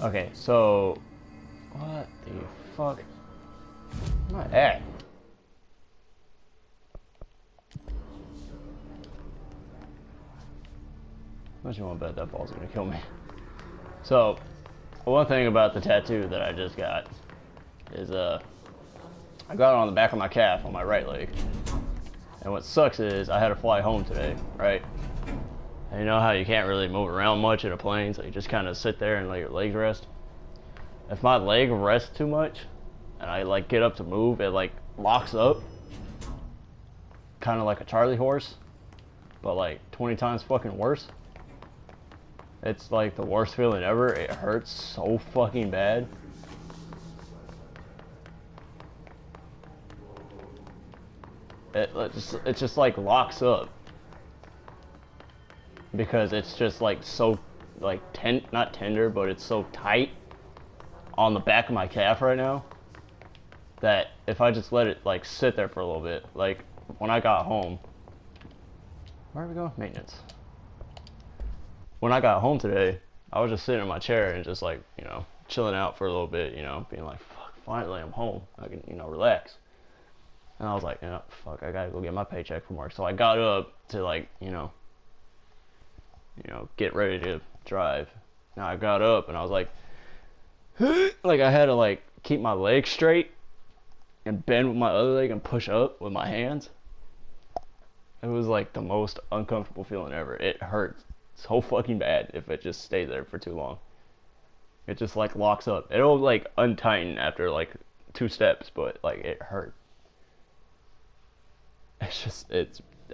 Okay, so what the fuck? Where am I at? How much you want to bet that ball's gonna kill me? So, one thing about the tattoo that I just got is I got it on the back of my calf on my right leg. And what sucks is I had to fly home today, right? And you know how you can't really move around much in a plane, so you just kind of sit there and let your legs rest. If my leg rests too much, and I like get up to move, it like locks up, kind of like a Charlie horse, but like 20 times fucking worse. It's like the worst feeling ever. It hurts so fucking bad. It just like locks up because it's just like so like not tender, but it's so tight on the back of my calf right now that if I just let it like sit there for a little bit, like when I got home, where are we going? Maintenance. When I got home today, I was just sitting in my chair and just like, you know, chilling out for a little bit, you know, being like, fuck, finally I'm home. I can, you know, relax. And I was like, you know, fuck, I gotta go get my paycheck from work. So I got up to like, you know, get ready to drive. Now I got up and I was like, like I had to like keep my leg straight and bend with my other leg and push up with my hands. It was like the most uncomfortable feeling ever. It hurts so fucking bad if it just stays there for too long. It just like locks up. It'll like untighten after like 2 steps, but like it hurt.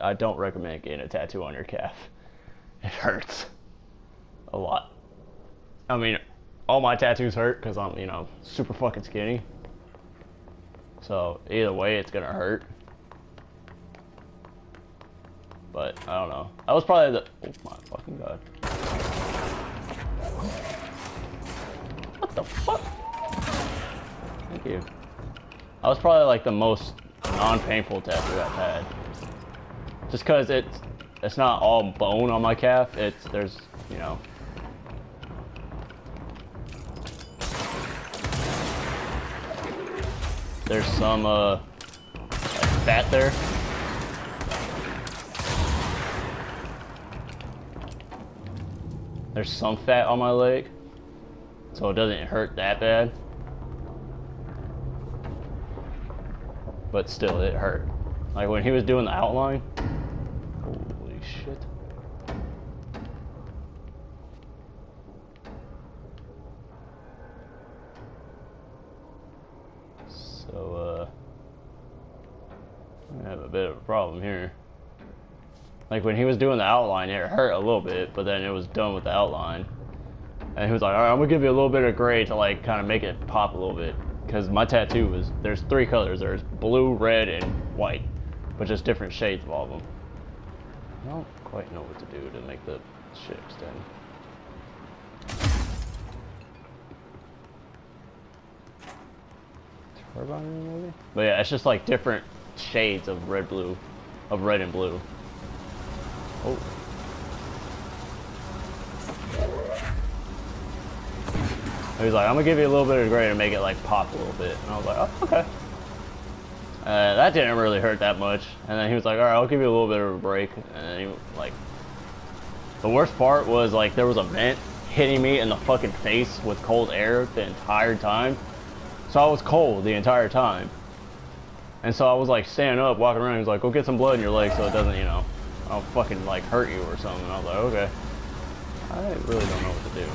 I don't recommend getting a tattoo on your calf. It hurts a lot. I mean, all my tattoos hurt because I'm, you know, super fucking skinny. So either way, it's gonna hurt. But I don't know. I was probably the. Oh my fucking god. What the fuck? Thank you. I was probably like the most non-painful tattoo I've had. Just cause it's not all bone on my calf. There's, you know. There's some like fat there. There's some fat on my leg, so it doesn't hurt that bad. But still, it hurt. Like when he was doing the outline. Holy shit. So, I have a bit of a problem here. Like when he was doing the outline, it hurt a little bit, but then it was done with the outline. And he was like, all right, I'm gonna give you a little bit of gray to like kind of make it pop a little bit. Because my tattoo is, there's 3 colors. There's blue, red, and white. But just different shades of all of them. I don't quite know what to do to make the shit extend. Turbine maybe? But yeah, it's just like different shades of red and blue. Oh. He was like, I'm gonna give you a little bit of gray to make it like pop a little bit. And I was like, oh, okay. That didn't really hurt that much. And then he was like, alright, I'll give you a little bit of a break. And then he, like, the worst part was like there was a vent hitting me in the fucking face with cold air the entire time. So I was cold the entire time. And so I was like standing up, walking around. He was like, go get some blood in your leg so it doesn't, you know, I don't fucking like hurt you or something. And I was like, okay. I really don't know what to do.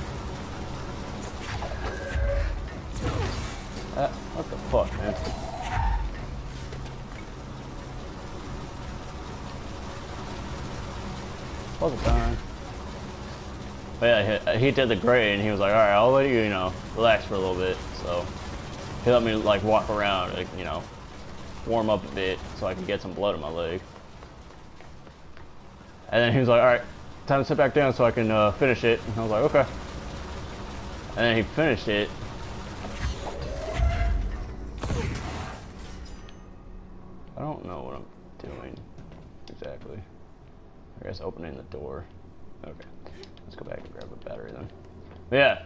What the fuck, man? Puzzle time. But yeah, he did the gray and he was like, alright, I'll let you, you know, relax for a little bit. So he let me like walk around, like, you know, warm up a bit so I could get some blood in my leg. And then he was like, alright, time to sit back down so I can finish it. And I was like, okay. And then he finished it. I don't know what I'm doing exactly. I guess opening the door. Okay. Let's go back and grab a battery then. But yeah.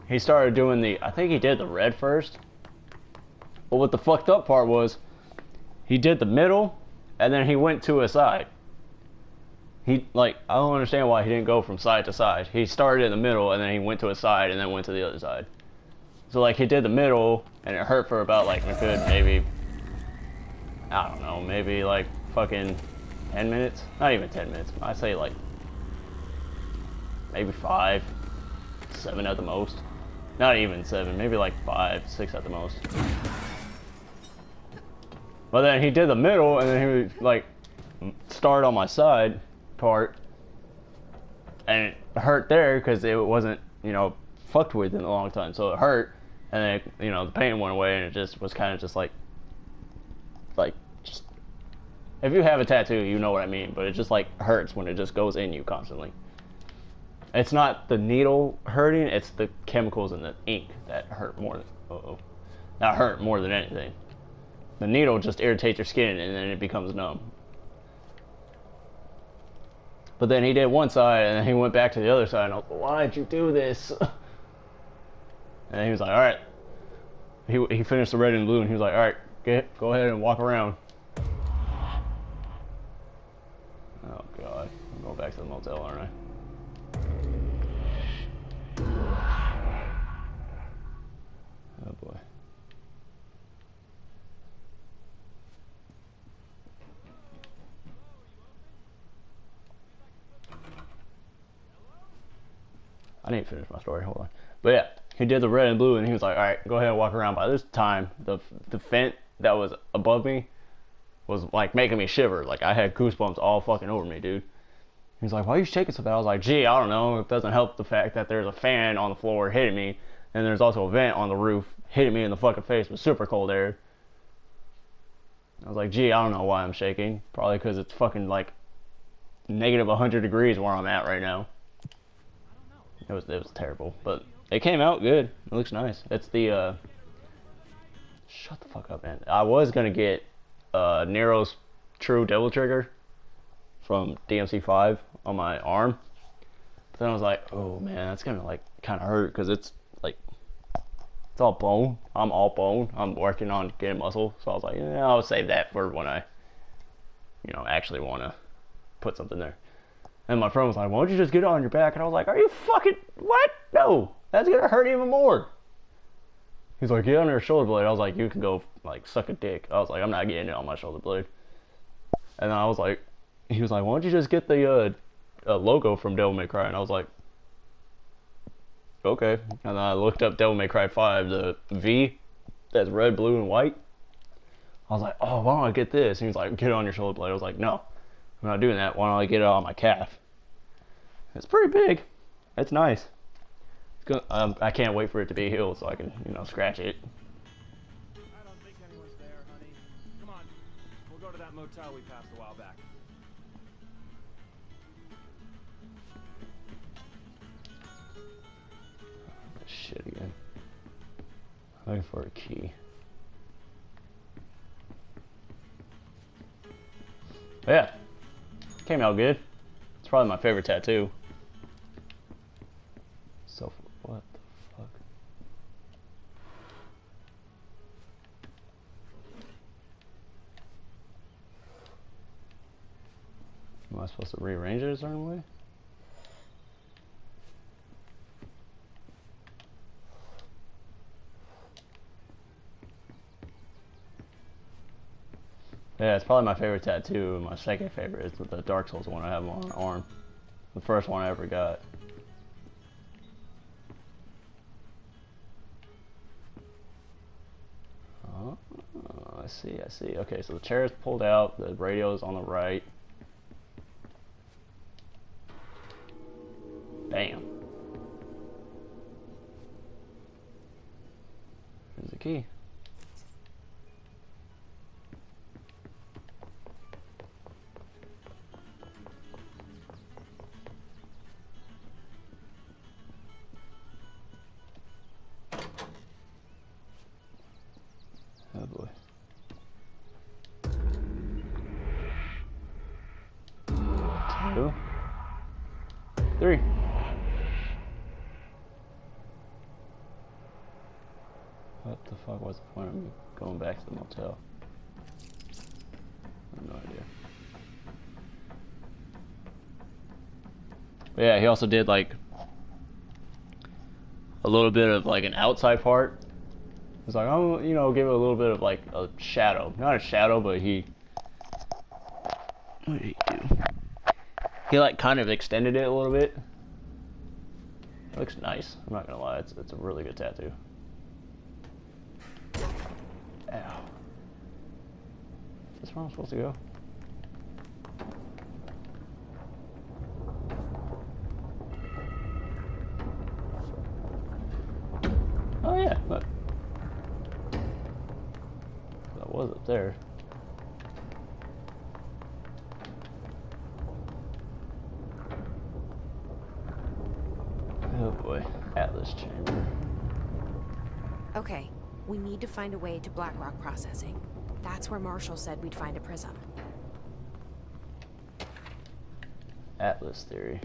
he started doing the, I think he did the red first. But what the fucked up part was, he did the middle, and then he went to a side. He, like, I don't understand why he didn't go from side to side. He started in the middle, and then he went to a side, and then went to the other side. So, like, he did the middle, and it hurt for about, like, a good, maybe, I don't know, maybe, like, fucking 10 minutes? Not even 10 minutes. I'd say, like, maybe 5, 7 at the most. Not even 7, maybe, like, 5, 6 at the most. But then he did the middle, and then he would, like, start on my side part, and it hurt there because it wasn't, you know, fucked with in a long time, so it hurt, and then, you know, the pain went away, and it just was kind of just like, just, if you have a tattoo, you know what I mean, but it just, like, hurts when it just goes in you constantly. It's not the needle hurting, it's the chemicals in the ink that hurt more than, not hurt more than anything. The needle just irritates your skin, and then it becomes numb. But then he did one side, and then he went back to the other side, and I was like, why did you do this? And he was like, alright. He finished the red and blue, and he was like, alright, go ahead and walk around. Oh god, I'm going back to the motel, aren't I? Oh boy. I didn't finish my story, hold on. But yeah, he did the red and blue, and he was like, alright, go ahead and walk around. By this time, the vent that was above me was, like, making me shiver. Like, I had goosebumps all fucking over me, dude. He was like, why are you shaking so bad? I was like, gee, I don't know. It doesn't help the fact that there's a fan on the floor hitting me, and there's also a vent on the roof hitting me in the fucking face with super cold air. I was like, gee, I don't know why I'm shaking. Probably because it's fucking, like, negative 100 degrees where I'm at right now. It was terrible, but it came out good. It looks nice. It's the, shut the fuck up, man. I was gonna get, Nero's True Devil Trigger from DMC5 on my arm. But then I was like, oh man, that's gonna, like, kind of hurt, because it's, like, it's all bone. I'm all bone. I'm working on getting muscle, so I was like, yeah, I'll save that for when I, you know, actually want to put something there. And my friend was like, why don't you just get it on your back? And I was like, are you fucking, what? No, that's gonna hurt even more. He's like, get on your shoulder blade. I was like, you can go, like, suck a dick. I was like, I'm not getting it on my shoulder blade. And then I was like, he was like, why don't you just get the logo from Devil May Cry? And I was like, okay. And then I looked up Devil May Cry 5, the V that's red, blue, and white. I was like, oh, why don't I get this? And he was like, get it on your shoulder blade. I was like, no, I'm not doing that. Why don't I get it on my calf? It's pretty big. It's nice. It's good. I can't wait for it to be healed so I can, you know, scratch it. I don't think anyone's there, honey. Come on, we'll go to that motel we passed a while back. Shit again. Looking for a key. But yeah, came out good. It's probably my favorite tattoo. So, what the fuck? Am I supposed to rearrange it a certain way? Yeah, it's probably my favorite tattoo. My second favorite is the Dark Souls one I have on my arm. The first one I ever got. Oh, I see. Okay, so the chair is pulled out, the radio is on the right. Bam. Here's the key. Oh boy. 2, 3. What the fuck was the point of me going back to the motel? I have no idea. But yeah, he also did like a little bit of like an outside part. It's like, oh, you know, give it a little bit of like a shadow. Not a shadow, but he... What did he do? He like kind of extended it a little bit. It looks nice. I'm not gonna lie, it's a really good tattoo. Ow. Is this where I'm supposed to go? Oh yeah, look. That was up there. Oh boy, Atlas chamber. Okay, we need to find a way to Blackrock processing. That's where Marshall said we'd find a prism. Atlas theory.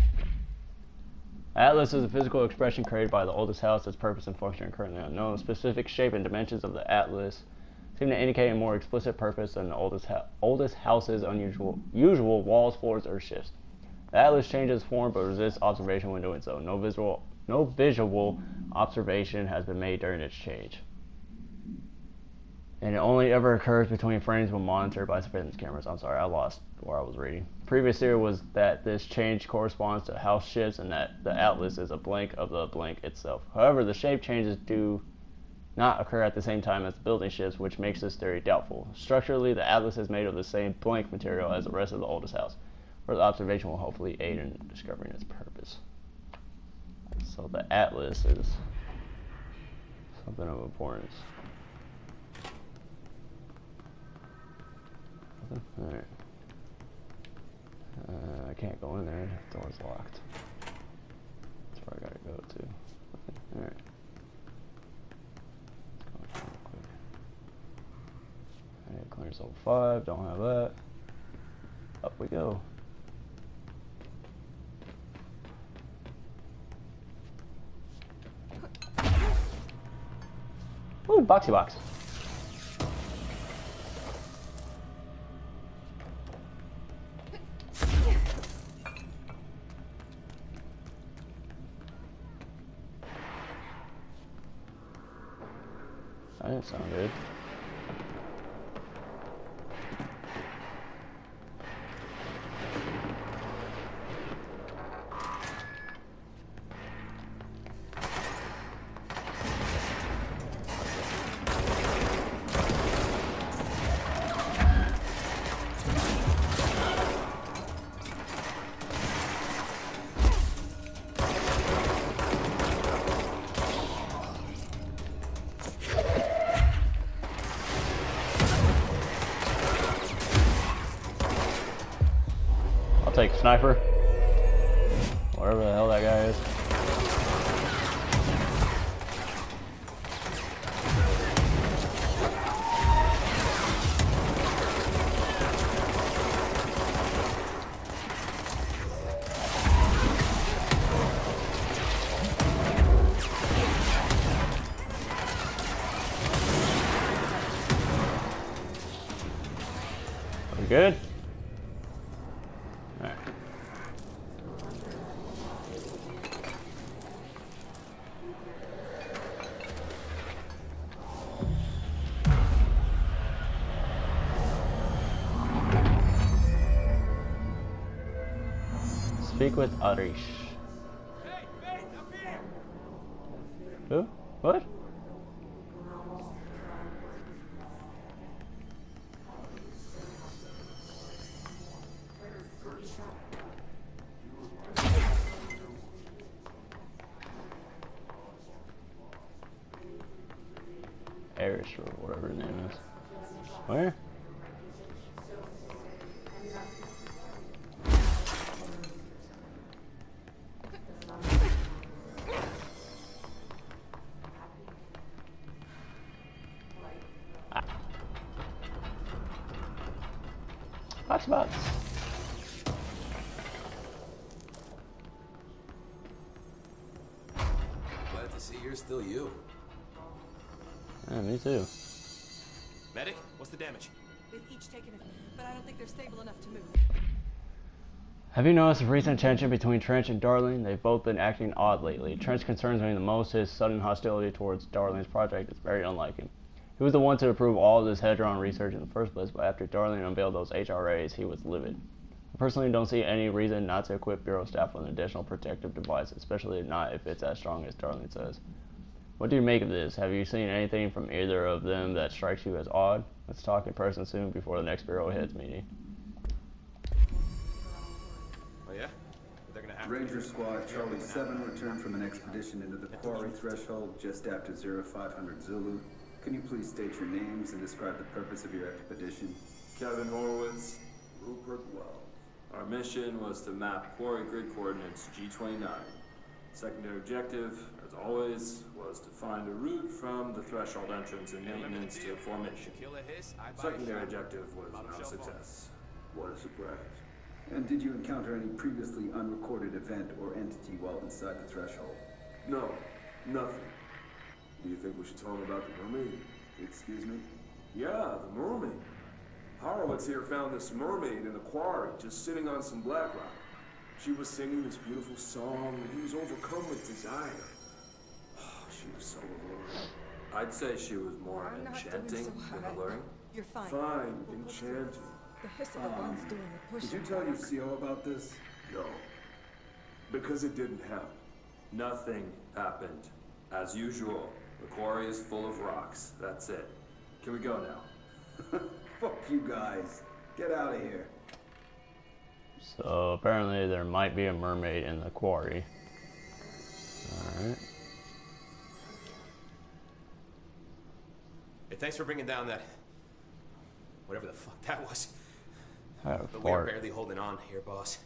Atlas is a physical expression created by the oldest house. Its purpose and function are currently unknown. Specific shape and dimensions of the Atlas seem to indicate a more explicit purpose than the oldest house's usual walls, floors, or shifts. The Atlas changes form but resists observation when doing so. No visual observation has been made during its change. And it only ever occurs between frames when monitored by surveillance cameras. I'm sorry, I lost where I was reading. Previous theory was that this change corresponds to house shifts and that the Atlas is a blank of the blank itself. However, the shape changes do not occur at the same time as the building shifts, which makes this theory doubtful. Structurally, the Atlas is made of the same blank material as the rest of the oldest house, where the observation will hopefully aid in discovering its purpose. So the Atlas is something of importance. Alright. I can't go in there. The door's locked. That's where I gotta go to. Alright. Alright, clearance level 5. Don't have that. Up we go. Ooh, boxy box. That didn't sound good. Take a sniper. Whatever the hell that guy is. Are we good? Speak with Arish. Hey, Faith, up here! Who? What? Arish or whatever his name is. Where? Hotspots. Glad to see you're still you. Yeah, me too. Medic, what's the damage? They've each taken it, but I don't think they're stable enough to move. Have you noticed the recent tension between Trench and Darling? They've both been acting odd lately. Trench concerns me the most. His sudden hostility towards Darling's project is very unlike him. He was the one to approve all of this Hedron research in the first place, but after Darling unveiled those HRAs, he was livid. I personally don't see any reason not to equip Bureau staff with an additional protective device, especially not if it's as strong as Darling says. What do you make of this? Have you seen anything from either of them that strikes you as odd? Let's talk in person soon before the next Bureau heads meeting. Oh yeah? They're gonna have Ranger Squad Charlie 7 returned from an expedition into the quarry threshold just after 0500 Zulu. Can you please state your names and describe the purpose of your expedition? Kevin Horowitz, Rupert Wells. Our mission was to map quarry grid coordinates G29. Secondary objective, as always, was to find a route from the threshold entrance and maintenance to the formation. Secondary objective was no success. What a surprise. And did you encounter any previously unrecorded event or entity while inside the threshold? No, nothing. Do you think we should talk about the mermaid? Excuse me? Yeah, the mermaid. Horowitz here found this mermaid in the quarry, just sitting on some black rock. She was singing this beautiful song, and he was overcome with desire. She was so alluring. I'd say she was more I'm not doing enchanting so than hot. alluring. You're fine. Fine, We'll push through. enchanting. The hiss of the ones doing the Did pushing. you tell your CO about this? No, because it didn't happen. Nothing happened. As usual, the quarry is full of rocks. That's it. Can we go now? Fuck you guys. Get out of here. So apparently there might be a mermaid in the quarry. Alright. Hey, thanks for bringing down that... whatever the fuck that was. I have a But we're fart. barely holding on here, boss.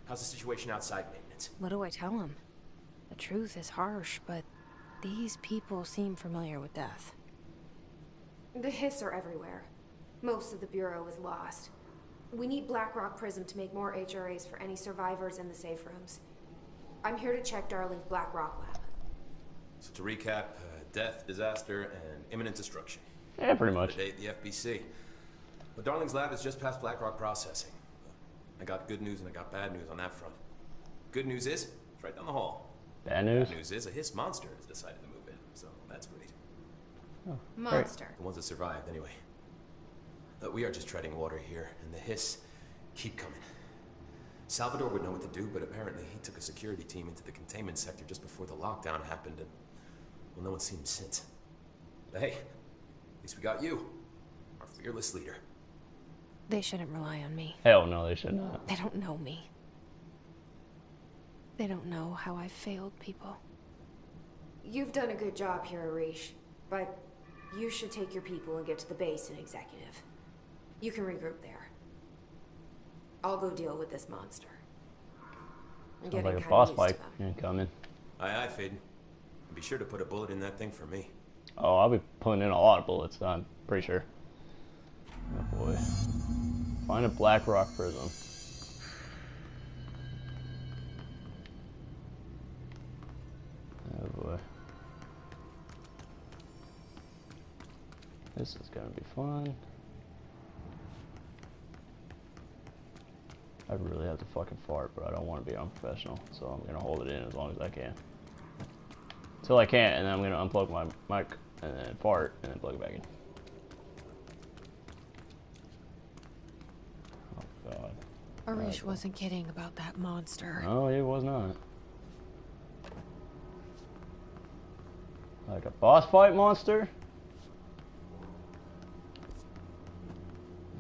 How's the situation outside maintenance? What do I tell him? The truth is harsh, but these people seem familiar with death. The hiss are everywhere. Most of the Bureau is lost. We need Blackrock Prism to make more HRAs for any survivors in the safe rooms. I'm here to check Darling's Blackrock lab. So to recap, death, disaster, and imminent destruction. Yeah, pretty much. The date, the FBC. But Darling's lab is just past Blackrock processing. I got good news and I got bad news on that front. Good news is, it's right down the hall. Bad news? Bad news is, a hiss monster has decided to move in, so that's great. Oh, Monster. The ones that survived, anyway. But we are just treading water here, and the hiss keep coming. Salvador would know what to do, but apparently he took a security team into the containment sector just before the lockdown happened, and well, no one's seen him since. But hey, at least we got you, our fearless leader. They shouldn't rely on me. Hell no, they should not. They don't know me. They don't know how I've failed people. You've done a good job here, Arish, but you should take your people and get to the base in Executive. You can regroup there. I'll go deal with this monster. I'm Sounds getting like a kinda boss used fight to them. incoming. Aye, aye, Faden. Be sure to put a bullet in that thing for me. Oh, I'll be putting in a lot of bullets, I'm pretty sure. Oh boy. Find a Blackrock Prism. Oh boy. This is gonna be fun. I really have to fucking fart, but I don't want to be unprofessional, so I'm gonna hold it in as long as I can. Till I can't, and then I'm gonna unplug my mic and then fart and then plug it back in. Oh god. Arish wasn't kidding about that monster. No, it was not. Like a boss fight monster?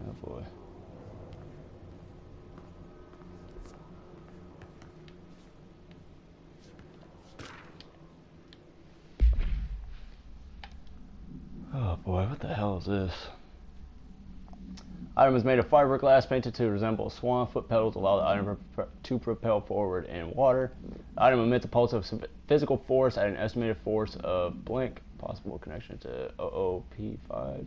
Oh boy. Oh boy, what the hell is this? Item is made of fiberglass painted to resemble a swan. Foot pedals allow the item to propel forward in water. The item emits a pulse of physical force at an estimated force of blank. Possible connection to OOP5.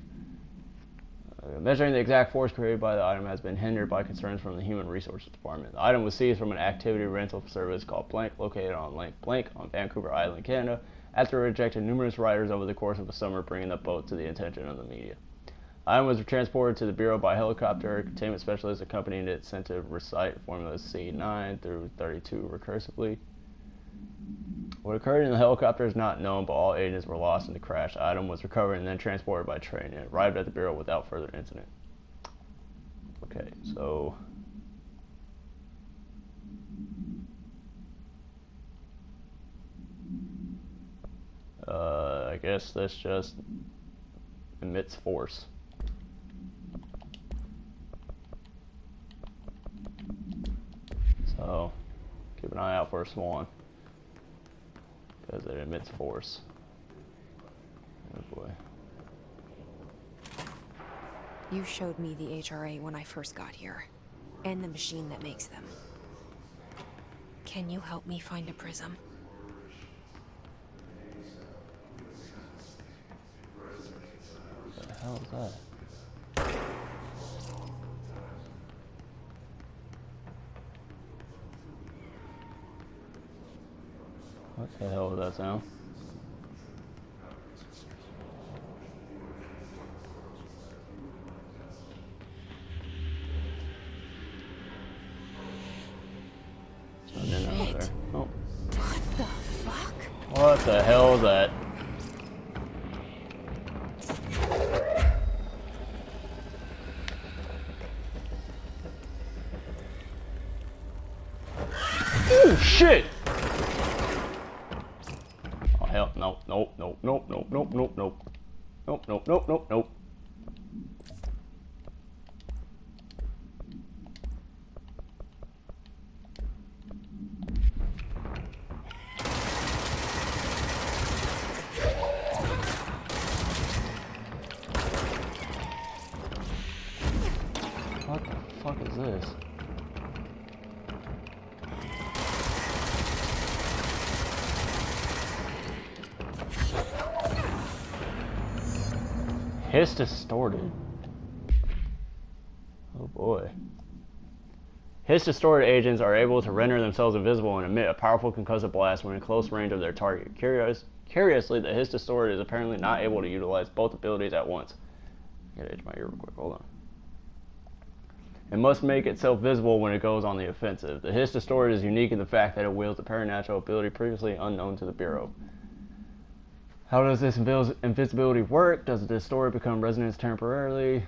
Measuring the exact force created by the item has been hindered by concerns from the Human Resources Department. The item was seized from an activity rental service called Blank, located on Lake Blank on Vancouver Island, Canada, after it rejected numerous riders over the course of the summer, bringing the boat to the attention of the media. The item was transported to the Bureau by helicopter. Containment specialists accompanied it sent to recite formulas C9 through 32 recursively. What occurred in the helicopter is not known, but all agents were lost in the crash. The item was recovered and then transported by train. It arrived at the Bureau without further incident. Okay, so... I guess this just emits force. So, keep an eye out for a swan, because it emits force. Oh boy. You showed me the HRA when I first got here, and the machine that makes them. Can you help me find a prism? What the hell is that? What the hell was that sound? Shit. Oh. What the fuck? What the hell is that? Oh shit! Oh hell, no, nope, nope, nope, nope, nope, nope, nope. Nope, nope, nope, nope, nope. What the fuck is this? Hiss distorted. Oh boy. Hiss distorted agents are able to render themselves invisible and emit a powerful concussive blast when in close range of their target. Curiously, the Hiss distorted is apparently not able to utilize both abilities at once. I gotta itch my ear real quick, hold on. It must make itself visible when it goes on the offensive. The Hiss distorted is unique in the fact that it wields a paranatural ability previously unknown to the Bureau. How does this invisibility work? Does the distorted become resonance temporarily?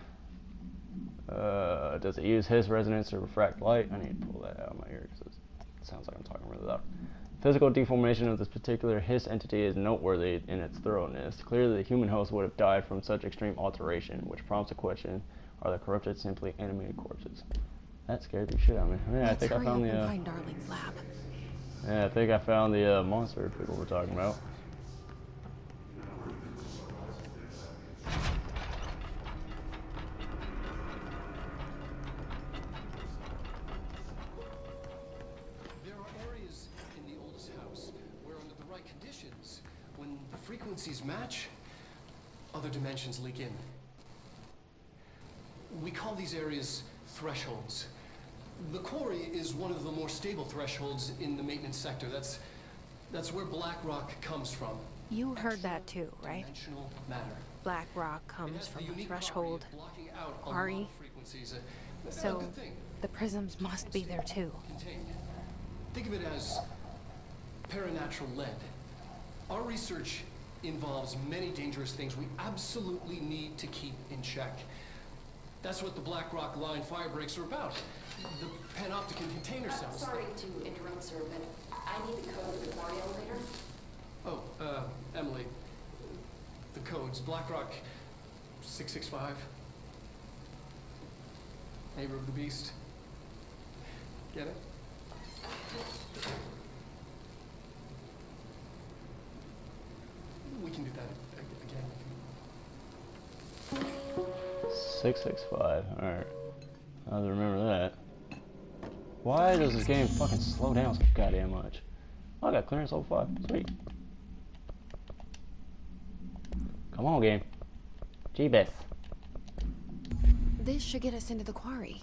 Does it use Hiss resonance to refract light? I need to pull that out of my ear because it sounds like I'm talking really loud. Physical deformation of this particular Hiss entity is noteworthy in its thoroughness. Clearly, the human host would have died from such extreme alteration, which prompts the question, are the corrupted simply animated corpses? That scared the shit out of me. Yeah, I think I found the find Darling's lab. yeah, I think I found the monster people were talking about. Frequencies match, other dimensions leak in. We call these areas thresholds. The quarry is one of the more stable thresholds in the maintenance sector. That's where Black Rock comes from. You heard that too, right? Dimensional matter. Black Rock comes from a threshold quarry. So the prisms must be there too. Think of it as paranatural lead. Our research involves many dangerous things we absolutely need to keep in check. That's what the Black Rock line fire breaks are about. The panopticon container cells. Sorry to interrupt, sir, but I need the code of the quarry elevator. Oh, Emily. The code's Black Rock 665. Neighbor of the Beast. Get it? We can do that again. 665. Alright. I have to remember that. Why does this game fucking slow down so goddamn much? Oh, I got clearance level 5. Sweet. Come on, game. G-Beth. This should get us into the quarry.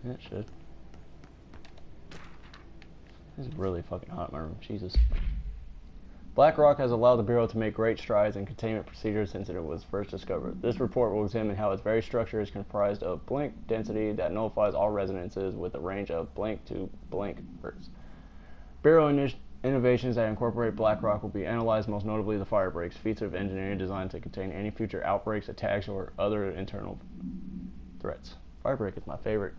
Yeah, it should. This is really fucking hot in my room. Jesus. BlackRock has allowed the Bureau to make great strides in containment procedures since it was first discovered. This report will examine how its very structure is comprised of blink density that nullifies all resonances with a range of blink to blink hertz. Bureau innovations that incorporate BlackRock will be analyzed, most notably the fire breaks, feats of engineering designed to contain any future outbreaks, attacks, or other internal threats. Firebreak is my favorite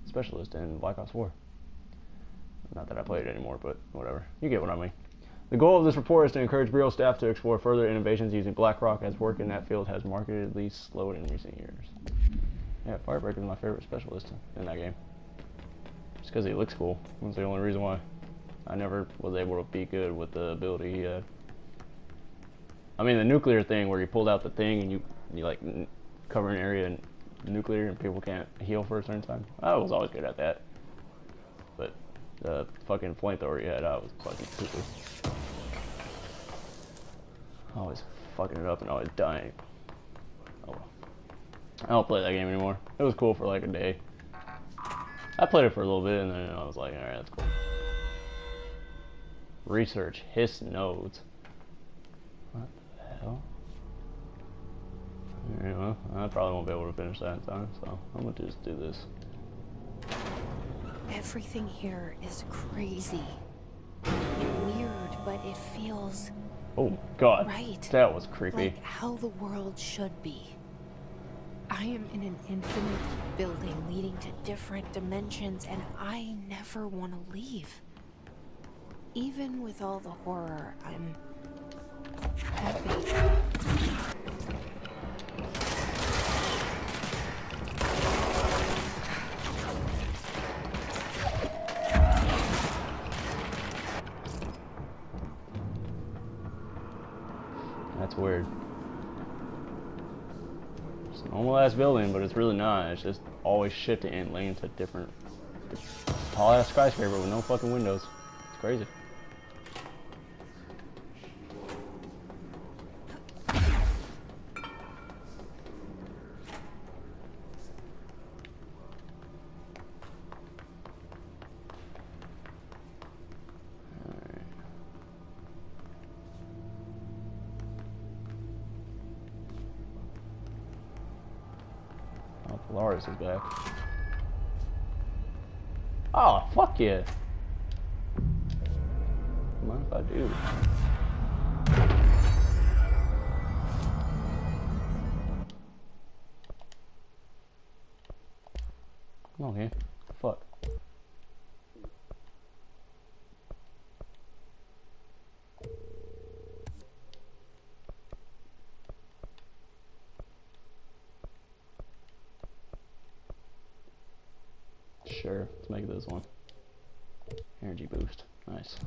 specialist in Black Ops 4. Not that I play it anymore, but whatever. You get what I mean. The goal of this report is to encourage Bureau staff to explore further innovations using BlackRock, as work in that field has markedly slowed in recent years. Yeah, Firebreak is my favorite specialist in that game. Just because he looks cool. That's the only reason why. I never was able to be good with the ability he had. I mean, the nuclear thing where you pulled out the thing and you like cover an area in nuclear and people can't heal for a certain time. I was always good at that. But the fucking flamethrower you had, I was fucking stupid. Always fucking it up and always dying. Oh well. I don't play that game anymore. It was cool for like a day. I played it for a little bit and then I was like, alright, that's cool. Research Hiss nodes. What the hell? Alright, well, I probably won't be able to finish that in time, so I'm gonna just do this. Everything here is crazy. Weird, but it feels... Oh god, right. That was creepy. Like how the world should be. I am in an infinite building leading to different dimensions, and I never want to leave. Even with all the horror, I'm happy. That's weird. It's a normal ass building, but it's really not. It's just always shifting and leading to different tall ass skyscraper with no fucking windows. It's crazy. Polaris is back. Oh, fuck yeah. Mind if I do? Come on here. Fuck. Sure, let's make this one. Energy boost. Nice.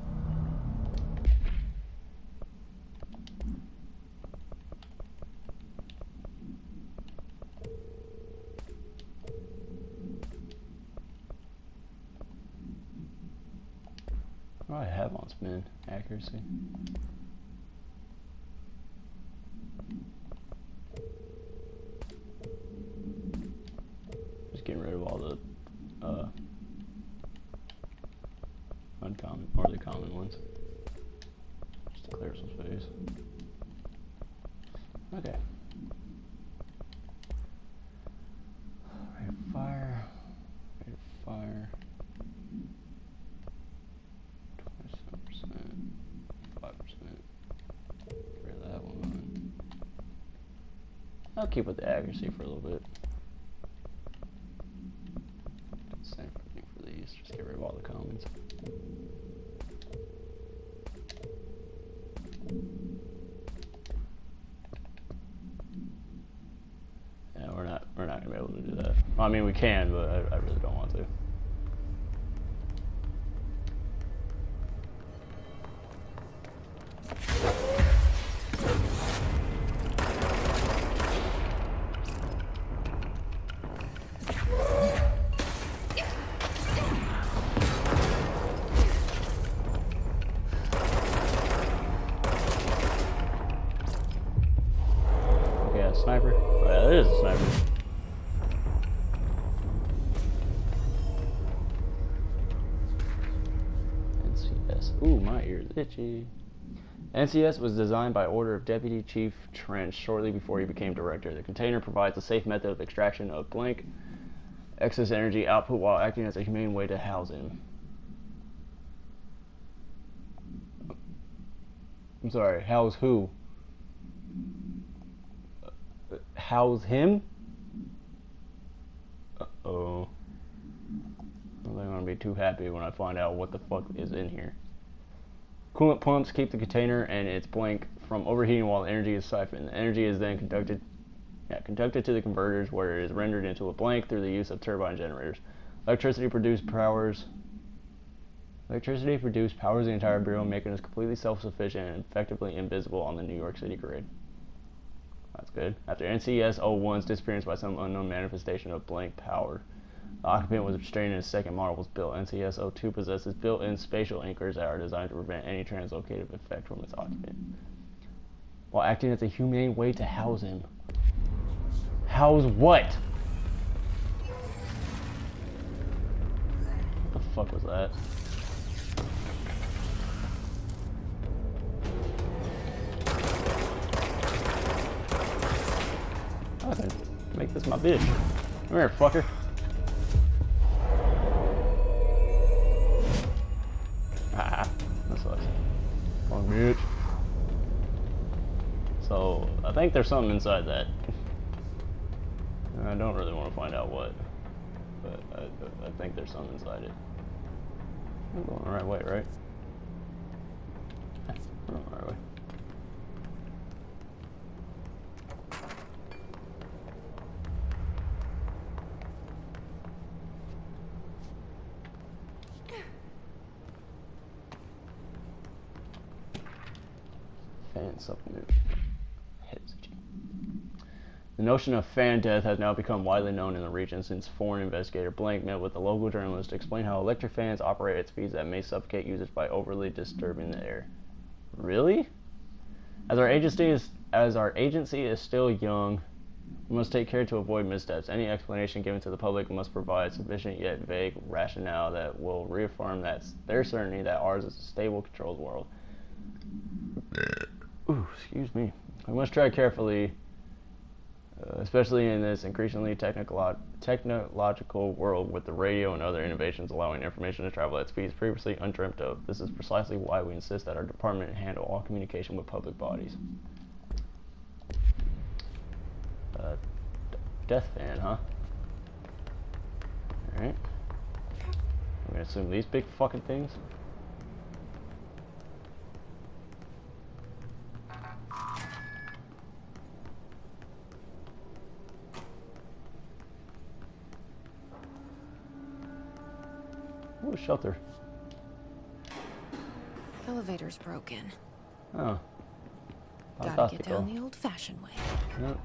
What do I have on spin? Accuracy. Just getting rid of all the uncommon or the common ones, just to clear some space. Okay. Rate of fire. Rate of fire. 27%. 5%. Get rid of that one. I'll keep with the accuracy for a little bit. Same thing for these. Just get rid of all the commons. Yeah, we're not gonna be able to do that. Well, I mean, we can, but I really don't want to. sniper? Oh, yeah, it is a sniper. NCS. Ooh, my ear's itchy. NCS was designed by order of Deputy Chief Trench shortly before he became director. The container provides a safe method of extraction of blank excess energy output while acting as a humane way to house him. I'm sorry, house who? House him? Uh-oh. I don't think I'm gonna be too happy when I find out what the fuck is in here. Coolant pumps keep the container and its blank from overheating while the energy is siphoned. The energy is then conducted to the converters where it is rendered into a blank through the use of turbine generators. Electricity produced powers the entire bureau, making us completely self-sufficient and effectively invisible on the New York City grid. That's good. After NCS-01's disappearance by some unknown manifestation of blank power, the occupant was restrained and a second model was built. NCS-02 possesses built-in spatial anchors that are designed to prevent any translocative effect from its occupant, while acting as a humane way to house him. House what? What the fuck was that? I can make this my bitch. Come here, fucker. Ah, that sucks. Fuck, bitch. So, I think there's something inside that. I don't really want to find out what, but I think there's something inside it. I'm going the right way, right? I'm going the right way. Fan supplement. The notion of fan death has now become widely known in the region since foreign investigator Blank met with a local journalist to explain how electric fans operate at speeds that may suffocate users by overly disturbing the air. Really? As our agency is still young, we must take care to avoid missteps. Any explanation given to the public must provide sufficient yet vague rationale that will reaffirm their certainty that ours is a stable, controlled world. Ooh, excuse me. We must tread carefully, especially in this increasingly technological world with the radio and other innovations allowing information to travel at speeds previously undreamt of. This is precisely why we insist that our department handle all communication with public bodies. Death fan, huh? Alright. I'm gonna assume these big fucking things. Ooh, shelter. Elevator's broken. Oh. Gotta get down the old-fashioned way. Yep.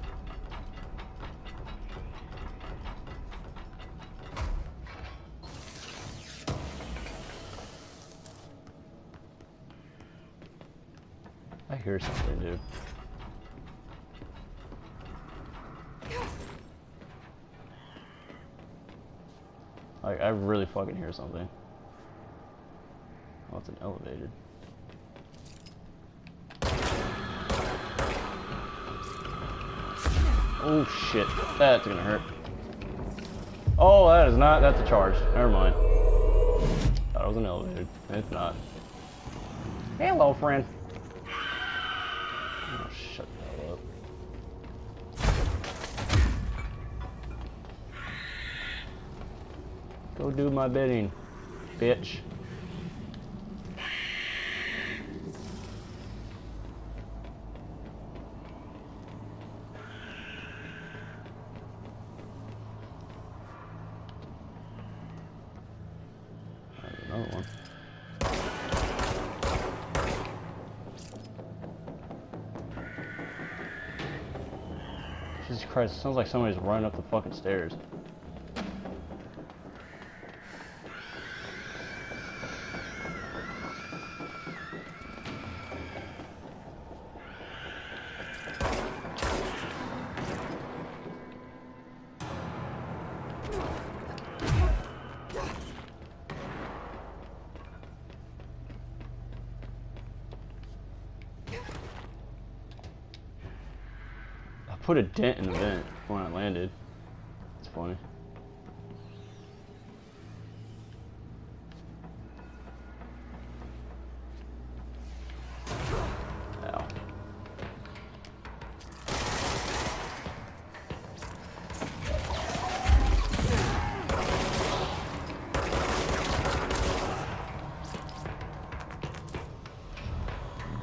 I hear something, dude. I really fucking hear something. Oh, it's an elevated. Oh shit, that's gonna hurt. Oh, that is not, that's a charge. Never mind. Thought it was an elevated. It's not. Hello, friend. Oh, shut that up. Go do my bidding, bitch. There's another one. Jesus Christ, it sounds like somebody's running up the fucking stairs. put a dent in the vent when I landed. It's funny. Ow.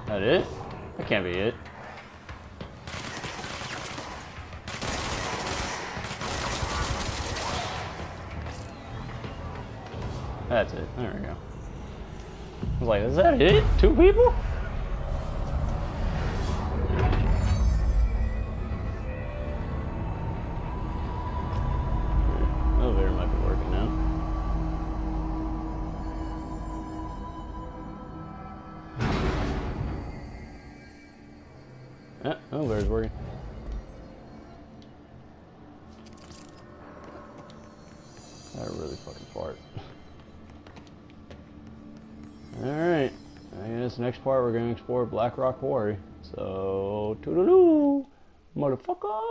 That it? That can't be it. That's it. There we go. I was like, is that it? 2 people? Elevator might be working now. Yeah, elevator's working. That really fucking fart. Alright, I guess next part we're going to explore Black Rock Quarry. So, toodaloo, motherfucker!